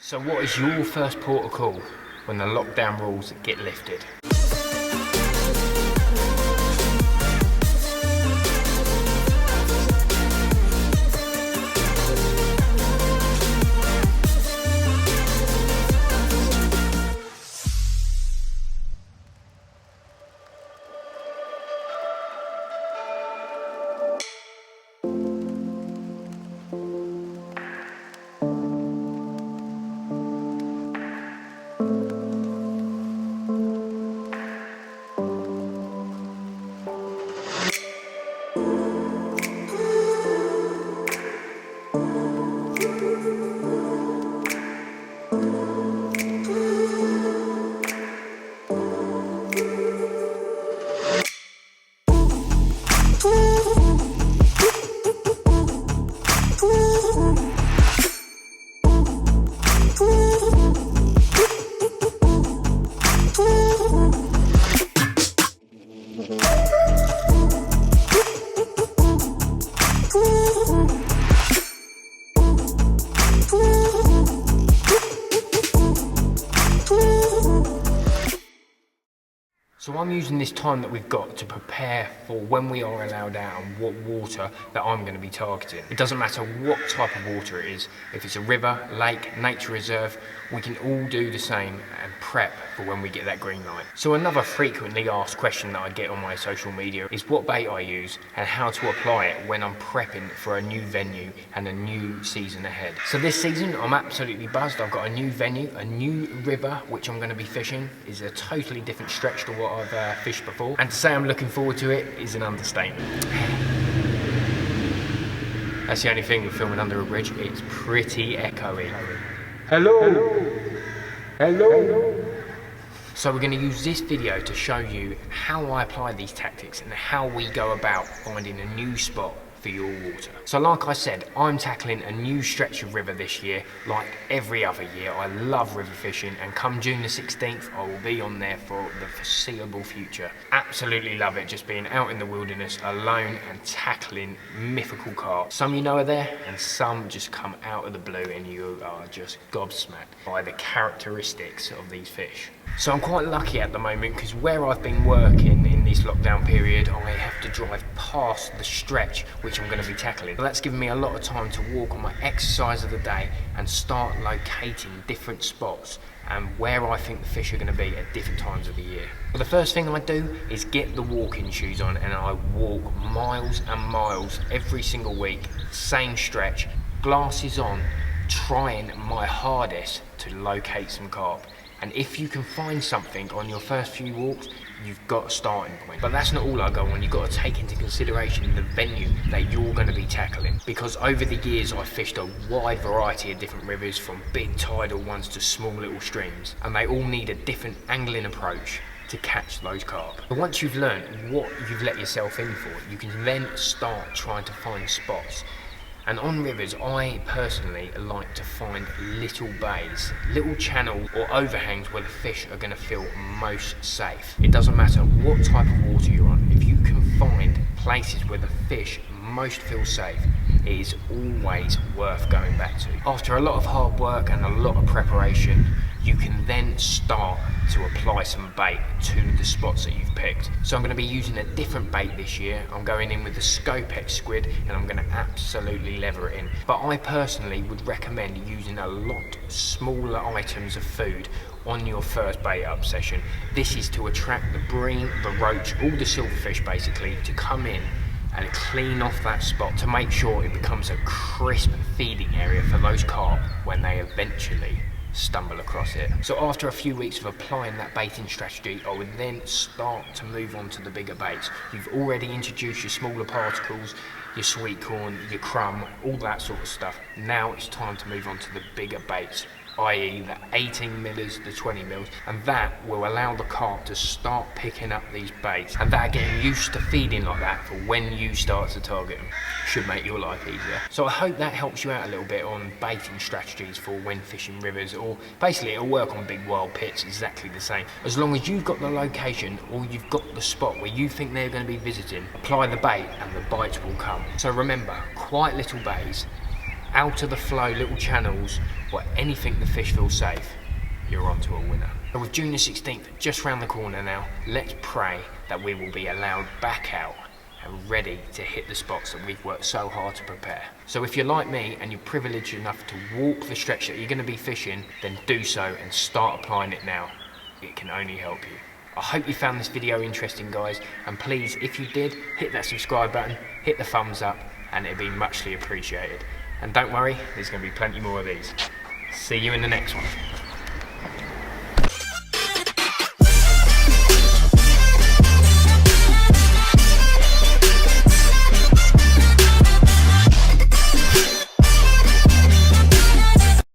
So what is your first port of call when the lockdown rules get lifted? So I'm using this time that we've got to prepare for when we are allowed out and what water that I'm going to be targeting. It doesn't matter what type of water it is. If it's a river, lake, nature reserve, we can all do the same and prep for when we get that green light. So another frequently asked question that I get on my social media is what bait I use and how to apply it when I'm prepping for a new venue and a new season ahead. So this season I'm absolutely buzzed. I've got a new venue, a new river which I'm going to be fishing. It's a totally different stretch to what I've fished before, and to say I'm looking forward to it is an understatement. That's the only thing with filming under a bridge, it's pretty echoey. Hello. Hello. So we're going to use this video to show you how I apply these tactics and how we go about finding a new spot for your water. So like I said, I'm tackling a new stretch of river this year. Like every other year, I love river fishing, and come June the 16th, I will be on there for the foreseeable future. Absolutely love it, just being out in the wilderness alone and tackling mythical carp. Some you know are there, and some just come out of the blue and you are just gobsmacked by the characteristics of these fish. So I'm quite lucky at the moment because where I've been working in this lockdown period, I have to drive past the stretch which I'm going to be tackling. So that's given me a lot of time to walk on my exercise of the day and start locating different spots and where I think the fish are going to be at different times of the year. Well, the first thing I do is get the walking shoes on and I walk miles and miles every single week, same stretch, glasses on, trying my hardest to locate some carp. And if you can find something on your first few walks, you've got a starting point. But that's not all I go on. You've got to take into consideration the venue that you're going to be tackling. Because over the years, I've fished a wide variety of different rivers, from big tidal ones to small little streams. And they all need a different angling approach to catch those carp. But once you've learned what you've let yourself in for, you can then start trying to find spots. And on rivers, I personally like to find little bays, little channels or overhangs where the fish are going to feel most safe. It doesn't matter what type of water you're on, if you can find places where the fish most feel safe, it is always worth going back to. After a lot of hard work and a lot of preparation, you can then start to apply some bait to the spots that you've picked. So I'm going to be using a different bait this year. I'm going in with the Scopex squid and I'm going to absolutely lever it in. But I personally would recommend using a lot smaller items of food on your first bait up session. This is to attract the bream, the roach, all the silverfish basically, to come in and clean off that spot to make sure it becomes a crisp feeding area for those carp when they eventually stumble across it. So after a few weeks of applying that baiting strategy, I would then start to move on to the bigger baits. You've already introduced your smaller particles, your sweet corn, your crumb, all that sort of stuff. Now it's time to move on to the bigger baits, i.e. the 18 millers, the 20 mils, and that will allow the carp to start picking up these baits, and they're getting used to feeding like that for when you start to target them. Should make your life easier. So I hope that helps you out a little bit on baiting strategies for when fishing rivers, or basically it'll work on big wild pits exactly the same. As long as you've got the location or you've got the spot where you think they're going to be visiting, apply the bait and the bites will come. So remember, quite little bays out of the flow little channels or anything the fish feel safe, you're onto a winner. So with June the 16th just round the corner now, let's pray that we will be allowed back out and ready to hit the spots that we've worked so hard to prepare. So if you're like me and you're privileged enough to walk the stretch that you're going to be fishing, then do so and start applying it now. It can only help you. I hope you found this video interesting, guys, and please, if you did, hit that subscribe button, hit the thumbs up, and it'd be muchly appreciated. And don't worry, there's going to be plenty more of these. See you in the next one.